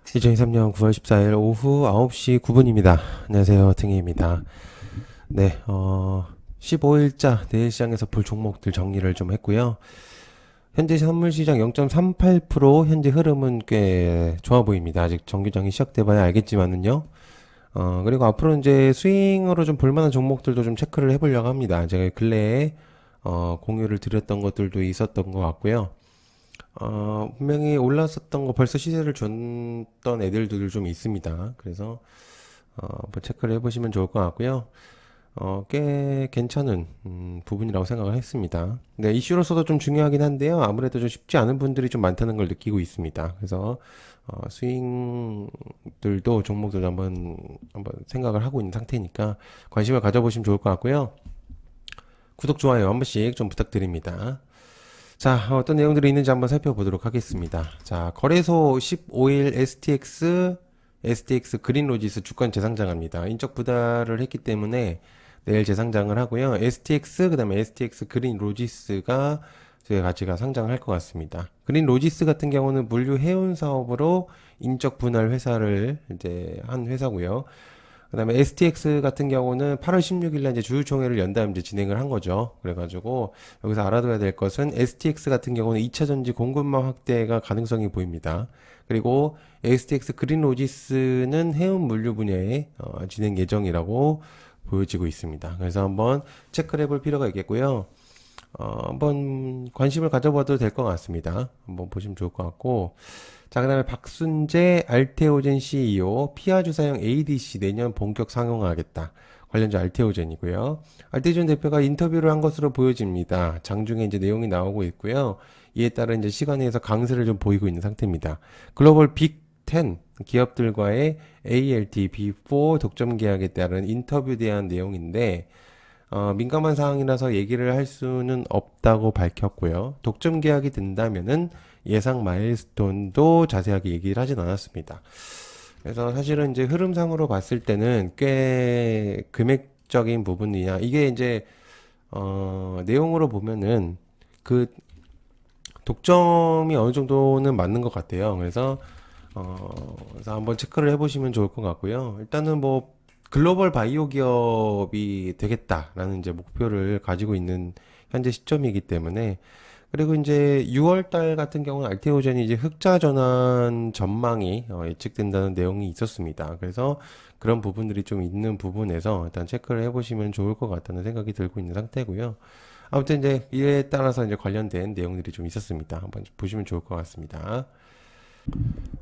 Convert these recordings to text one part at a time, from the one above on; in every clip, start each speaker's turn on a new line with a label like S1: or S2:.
S1: 2023년 9월 14일 오후 9시 9분입니다. 안녕하세요. 등희입니다. 네, 15일자 내일 시장에서 볼 종목들 정리를 좀 했고요. 현재 선물시장 0.38% 현재 흐름은 꽤 좋아 보입니다. 아직 정규장이 시작돼봐야 알겠지만은요. 그리고 앞으로 이제 스윙으로 좀 볼만한 종목들도 좀 체크를 해보려고 합니다. 제가 근래에 공유를 드렸던 것들도 있었던 것 같고요. 분명히 올랐었던 거 벌써 시세를 줬던 애들도 좀 있습니다. 그래서 한번 체크를 해보시면 좋을 것 같고요. 꽤 괜찮은 부분이라고 생각을 했습니다. 네, 이슈로서도 좀 중요하긴 한데요. 아무래도 좀 쉽지 않은 분들이 좀 많다는 걸 느끼고 있습니다. 그래서 스윙들도 종목들도 한번 생각을 하고 있는 상태니까 관심을 가져보시면 좋을 것 같고요. 구독, 좋아요 한 번씩 좀 부탁드립니다. 자, 어떤 내용들이 있는지 한번 살펴보도록 하겠습니다. 자, 거래소 15일 STX 그린로지스 주권 재상장합니다. 인적 부달을 했기 때문에 내일 재상장을 하고요. STX, 그 다음에 STX 그린로지스가 저희 가치가 상장을 할 것 같습니다. 그린로지스 같은 경우는 물류 해운 사업으로 인적 분할 회사를 이제 한 회사고요. 그 다음에 STX 같은 경우는 8월 16일날 이제 주주총회를 연다음 이제 진행을 한 거죠. 그래가지고 여기서 알아둬야 될 것은 STX 같은 경우는 2차 전지 공급망 확대가 가능성이 보입니다. 그리고 STX 그린로지스는 해운 물류 분야의 진행 예정이라고 보여지고 있습니다. 그래서 한번 체크를 해볼 필요가 있겠고요. 한번 관심을 가져봐도 될 것 같습니다. 한번 보시면 좋을 것 같고. 자, 그 다음에 박순재 알테오젠 CEO 피아 주사형 ADC 내년 본격 상용화하겠다. 관련주 알테오젠이고요. 알테오젠 대표가 인터뷰를 한 것으로 보여집니다. 장중에 이제 내용이 나오고 있고요. 이에 따라 이제 시간에서 강세를 좀 보이고 있는 상태입니다. 글로벌 빅 10 기업들과의 ALT B4 독점 계약에 따른 인터뷰에 대한 내용인데 민감한 사항이라서 얘기를 할 수는 없다고 밝혔고요. 독점 계약이 된다면은 예상 마일스톤도 자세하게 얘기를 하진 않았습니다. 그래서 사실은 이제 흐름상으로 봤을 때는 꽤 금액적인 부분이냐 이게 이제 내용으로 보면은 그 독점이 어느 정도는 맞는 것 같아요. 그래서 한번 체크를 해보시면 좋을 것 같고요. 일단은 뭐 글로벌 바이오 기업이 되겠다라는 이제 목표를 가지고 있는 현재 시점이기 때문에 그리고 이제 6월 달 같은 경우는 알테오젠이 이제 흑자 전환 전망이 예측된다는 내용이 있었습니다. 그래서 그런 부분들이 좀 있는 부분에서 일단 체크를 해보시면 좋을 것 같다는 생각이 들고 있는 상태고요. 아무튼 이제 이에 따라서 이제 관련된 내용들이 좀 있었습니다. 한번 보시면 좋을 것 같습니다.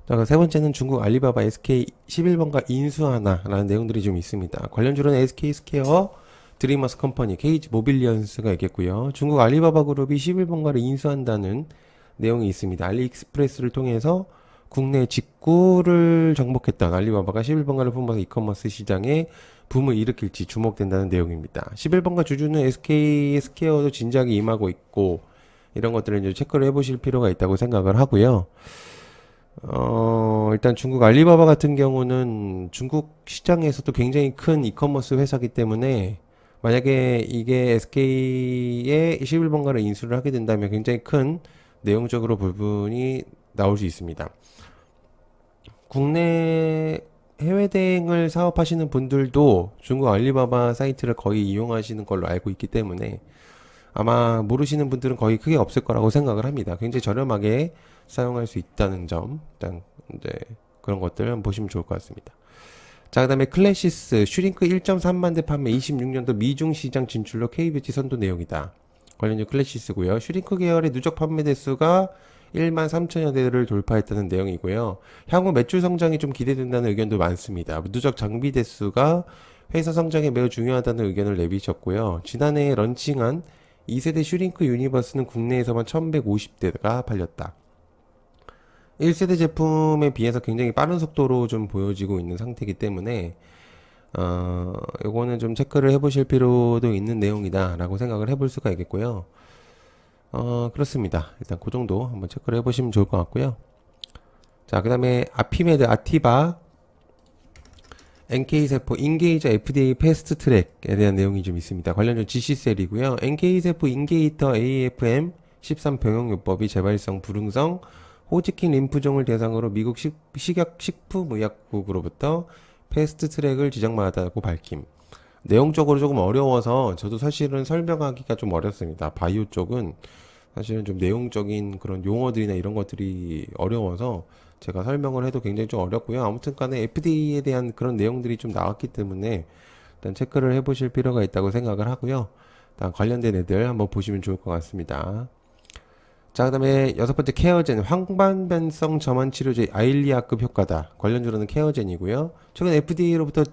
S1: 자, 세 번째는 중국 알리바바 SK 11번가 인수하나라는 내용들이 좀 있습니다. 관련주로는 SK 스퀘어, 드리머스 컴퍼니, KG 모빌리언스가 있겠고요. 중국 알리바바 그룹이 11번가를 인수한다는 내용이 있습니다. 알리익스프레스를 통해서 국내 직구를 정복했던 알리바바가 11번가를 품어서 이커머스 시장에 붐을 일으킬지 주목된다는 내용입니다. 11번가 주주는 SK 스퀘어도 진작에 임하고 있고 이런 것들을 이제 체크를 해보실 필요가 있다고 생각을 하고요. 일단 중국 알리바바 같은 경우는 중국 시장에서도 굉장히 큰 이커머스 회사기 때문에 만약에 이게 SK의 11번가를 인수를 하게 된다면 굉장히 큰 내용적으로 부분이 나올 수 있습니다. 국내 해외 대행을 사업하시는 분들도 중국 알리바바 사이트를 거의 이용하시는 걸로 알고 있기 때문에 아마 모르시는 분들은 거의 크게 없을 거라고 생각을 합니다. 굉장히 저렴하게 사용할 수 있다는 점, 일단 이제 그런 것들 한번 보시면 좋을 것 같습니다. 자, 그다음에 클래시스 슈링크 1.3만 대 판매 26년도 미중 시장 진출로 K뷰티 선도 내용이다. 관련주 클래시스고요. 슈링크 계열의 누적 판매 대수가 1만 3천여 대를 돌파했다는 내용이고요. 향후 매출 성장이 좀 기대된다는 의견도 많습니다. 누적 장비 대수가 회사 성장에 매우 중요하다는 의견을 내비쳤고요. 지난해 런칭한 2세대 슈링크 유니버스는 국내에서만 1150대가 팔렸다. 1세대 제품에 비해서 굉장히 빠른 속도로 좀 보여지고 있는 상태이기 때문에 요거는 좀 체크를 해보실 필요도 있는 내용이다 라고 생각을 해볼 수가 있겠고요. 그렇습니다. 일단 그 정도 한번 체크를 해보시면 좋을 것 같고요. 자, 그 다음에 아피메드, 아티바, NK세포, 인게이저 FDA 패스트 트랙에 대한 내용이 좀 있습니다. 관련주 GC셀이고요. NK세포 인게이터 AFM 13 병용요법이 재발성, 불응성, 호지킨 림프종을 대상으로 미국 식품의약국으로부터 패스트 트랙을 지정받았다고 밝힘. 내용적으로 조금 어려워서 저도 사실은 설명하기가 좀 어렵습니다. 바이오 쪽은 사실은 좀 내용적인 그런 용어들이나 이런 것들이 어려워서 제가 설명을 해도 굉장히 좀 어렵고요. 아무튼 간에 FDA에 대한 그런 내용들이 좀 나왔기 때문에 일단 체크를 해보실 필요가 있다고 생각을 하고요. 일단 관련된 애들 한번 보시면 좋을 것 같습니다. 자, 그 다음에 여섯 번째 케어젠, 황반변성 점환 치료제 아일리아급 효과다. 관련주로는 케어젠이고요. 최근 FDA로부터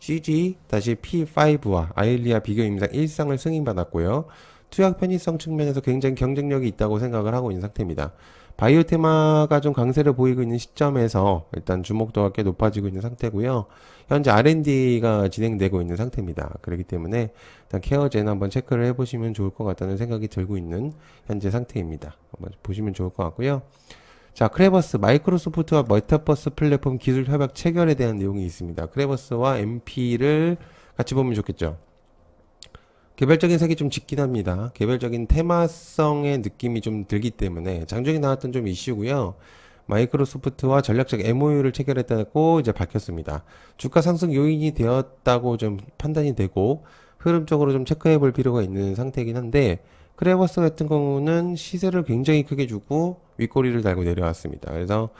S1: CG-P5와 아일리아 비교 임상 1상을 승인받았고요. 투약 편의성 측면에서 굉장히 경쟁력이 있다고 생각을 하고 있는 상태입니다. 바이오 테마가 좀 강세를 보이고 있는 시점에서 일단 주목도가 꽤 높아지고 있는 상태고요. 현재 R&D가 진행되고 있는 상태입니다. 그렇기 때문에 일단 케어젠 한번 체크를 해보시면 좋을 것 같다는 생각이 들고 있는 현재 상태입니다. 한번 보시면 좋을 것 같고요. 자, 크레버스, 마이크로소프트와 메타버스 플랫폼 기술 협약 체결에 대한 내용이 있습니다. 크레버스와 MP를 같이 보면 좋겠죠. 개별적인 색이 좀 짙긴 합니다. 개별적인 테마성의 느낌이 좀 들기 때문에 장중에 나왔던 좀 이슈고요. 마이크로소프트와 전략적 MOU를 체결했다고 이제 밝혔습니다. 주가 상승 요인이 되었다고 좀 판단이 되고 흐름적으로 좀 체크해 볼 필요가 있는 상태이긴 한데 크레버스 같은 경우는 시세를 굉장히 크게 주고 윗꼬리를 달고 내려왔습니다. 그래서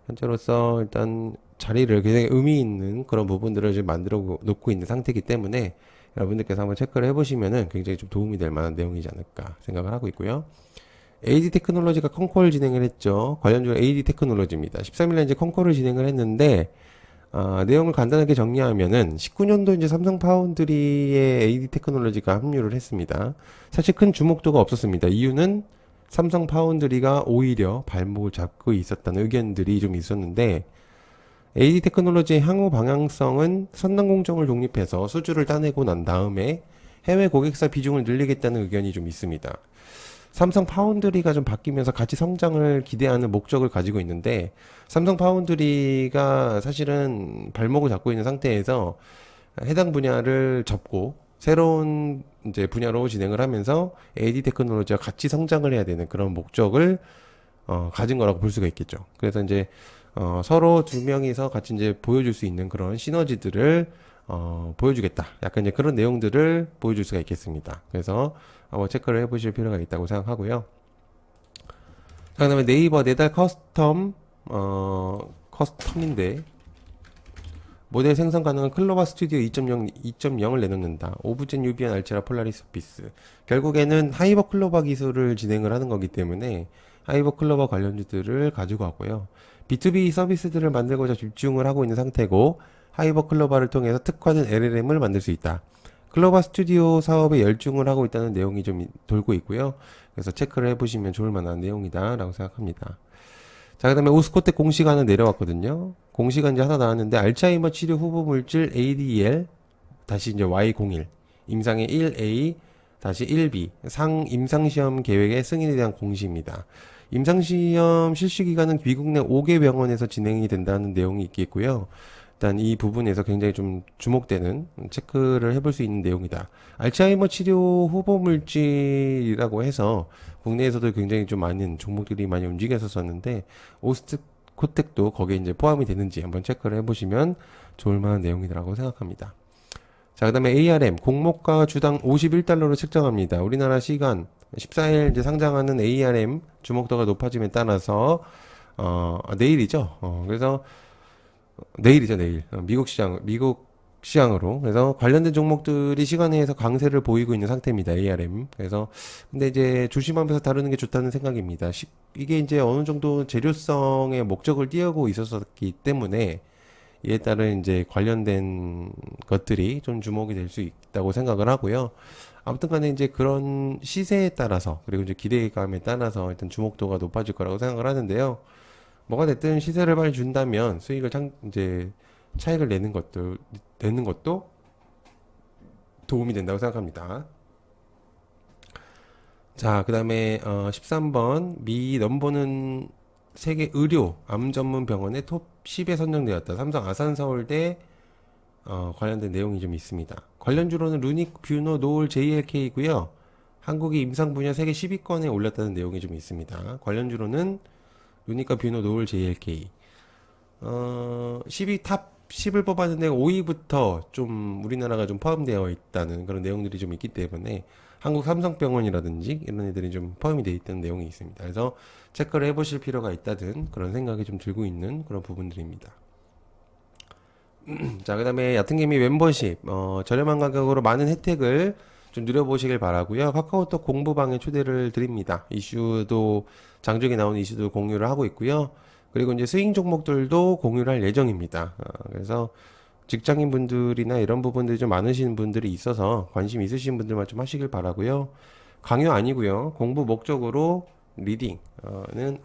S1: 현재로서 일단 자리를 굉장히 의미 있는 그런 부분들을 지금 만들어 놓고 있는 상태이기 때문에 여러분들께서 한번 체크를 해보시면은 굉장히 좀 도움이 될 만한 내용이지 않을까 생각을 하고 있고요. AD 테크놀로지가 컨콜 진행을 했죠. 관련주로 AD 테크놀로지입니다. 13일날 이제 컨콜을 진행을 했는데, 내용을 간단하게 정리하면은 19년도 이제 삼성 파운드리의 AD 테크놀로지가 합류를 했습니다. 사실 큰 주목도가 없었습니다. 이유는 삼성 파운드리가 오히려 발목을 잡고 있었다는 의견들이 좀 있었는데, AD 테크놀로지의 향후 방향성은 선단 공정을 독립해서 수주를 따내고 난 다음에 해외 고객사 비중을 늘리겠다는 의견이 좀 있습니다. 삼성 파운드리가 좀 바뀌면서 같이 성장을 기대하는 목적을 가지고 있는데 삼성 파운드리가 사실은 발목을 잡고 있는 상태에서 해당 분야를 접고 새로운 이제 분야로 진행을 하면서 AD 테크놀로지와 같이 성장을 해야 되는 그런 목적을 가진 거라고 볼 수가 있겠죠. 그래서 이제 서로 두 명이서 같이 이제 보여줄 수 있는 그런 시너지들을 보여주겠다. 약간 이제 그런 내용들을 보여줄 수가 있겠습니다. 그래서 한번 체크를 해보실 필요가 있다고 생각하고요. 자, 그다음에 네이버 내달 커스텀인데 모델 생성 가능한 클로바 스튜디오 2.0을 내놓는다. 오브젠 유비안 알체라 폴라리스 비스. 결국에는 하이버 클로바 기술을 진행을 하는 거기 때문에 하이버 클로바 관련주들을 가지고 왔고요. B2B 서비스들을 만들고자 집중을 하고 있는 상태고 하이버 클로바를 통해서 특화된 LLM을 만들 수 있다. 클로바 스튜디오 사업에 열중을 하고 있다는 내용이 좀 돌고 있고요. 그래서 체크를 해보시면 좋을 만한 내용이다 라고 생각합니다. 자, 그 다음에 오스코텍 공시가 하나 내려왔거든요. 공시가 이제 하나 나왔는데 알츠하이머 치료 후보 물질 ADL 다시 이제 Y01 임상의 1A 다시 1B 상 임상시험 계획의 승인에 대한 공시입니다. 임상시험 실시기간은 미국 내 5개 병원에서 진행이 된다는 내용이 있겠고요. 일단 이 부분에서 굉장히 좀 주목되는 체크를 해볼 수 있는 내용이다. 알츠하이머 치료 후보 물질이라고 해서 국내에서도 굉장히 좀 많은 종목들이 많이 움직였었는데 오스코텍도 거기에 이제 포함이 되는지 한번 체크를 해보시면 좋을 만한 내용이라고 생각합니다. 자, 그 다음에 ARM 공모가 주당 51달러로 책정합니다. 우리나라 시간 14일 이제 상장하는 ARM 주목도가 높아짐에 따라서 내일이죠. 그래서 내일이죠, 내일. 미국 시장으로. 그래서 관련된 종목들이 시간에서 강세를 보이고 있는 상태입니다, ARM. 그래서, 근데 이제 조심하면서 다루는 게 좋다는 생각입니다. 이게 이제 어느 정도 재료성의 목적을 띄우고 있었기 때문에, 이에 따른 이제 관련된 것들이 좀 주목이 될 수 있다고 생각을 하고요. 아무튼 간에 이제 그런 시세에 따라서, 그리고 이제 기대감에 따라서 일단 주목도가 높아질 거라고 생각을 하는데요. 뭐가 됐든 시세를 많이 준다면 수익을 이제 차익을 내는 것도 도움이 된다고 생각합니다. 자, 그 다음에 13번 미 넘버는 세계 의료 암 전문 병원의 톱 10에 선정되었다. 삼성 아산서울대 관련된 내용이 좀 있습니다. 관련주로는 루닉, 뷰노, 노을, JLK이고요. 한국이 임상 분야 세계 10위권에 올랐다는 내용이 좀 있습니다. 관련주로는 루니카 뷰노 노을 JLK 10위 탑 10을 뽑았는데 5위부터 좀 우리나라가 좀 포함되어 있다는 그런 내용들이 좀 있기 때문에 한국 삼성병원이라든지 이런 애들이 좀 포함이 되어 있다는 내용이 있습니다. 그래서 체크를 해보실 필요가 있다든 그런 생각이 좀 들고 있는 그런 부분들입니다. 자, 그 다음에 얕은개미 멤버십, 저렴한 가격으로 많은 혜택을 좀 누려보시길 바라고요. 카카오톡 공부방에 초대를 드립니다. 이슈도, 장중에 나오는 이슈도 공유를 하고 있고요. 그리고 이제 스윙 종목들도 공유를 할 예정입니다. 그래서 직장인 분들이나 이런 부분들이 좀 많으신 분들이 있어서 관심 있으신 분들만 좀 하시길 바라고요. 강요 아니고요. 공부 목적으로 리딩은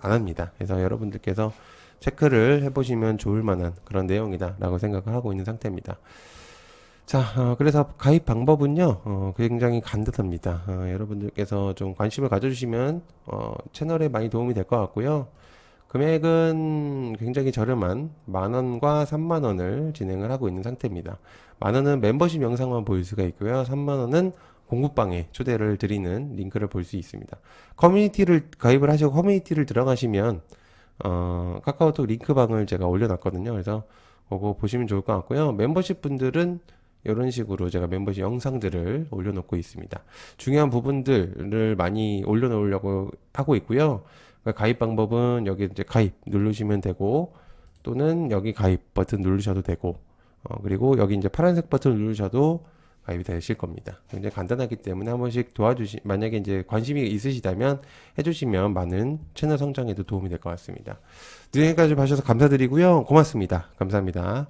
S1: 안 합니다. 그래서 여러분들께서 체크를 해보시면 좋을 만한 그런 내용이다 라고 생각을 하고 있는 상태입니다. 자, 그래서 가입 방법은요, 굉장히 간단합니다. 여러분들께서 좀 관심을 가져주시면, 채널에 많이 도움이 될 것 같고요. 금액은 굉장히 저렴한 10,000원과 30,000원을 진행을 하고 있는 상태입니다. 10,000원은 멤버십 영상만 볼 수가 있고요. 30,000원은 공부방에 초대를 드리는 링크를 볼 수 있습니다. 커뮤니티를 가입을 하시고 커뮤니티를 들어가시면 카카오톡 링크방을 제가 올려놨거든요. 그래서 그거 보시면 좋을 것 같고요. 멤버십 분들은 이런 식으로 제가 멤버십 영상들을 올려놓고 있습니다. 중요한 부분들을 많이 올려놓으려고 하고 있고요. 가입 방법은 여기 이제 가입 누르시면 되고 또는 여기 가입 버튼 누르셔도 되고 그리고 여기 이제 파란색 버튼 누르셔도 가입이 되실 겁니다. 굉장히 간단하기 때문에 한 번씩 만약에 이제 관심이 있으시다면 해주시면 많은 채널 성장에도 도움이 될 것 같습니다. 여기까지 봐주셔서 감사드리고요. 고맙습니다. 감사합니다.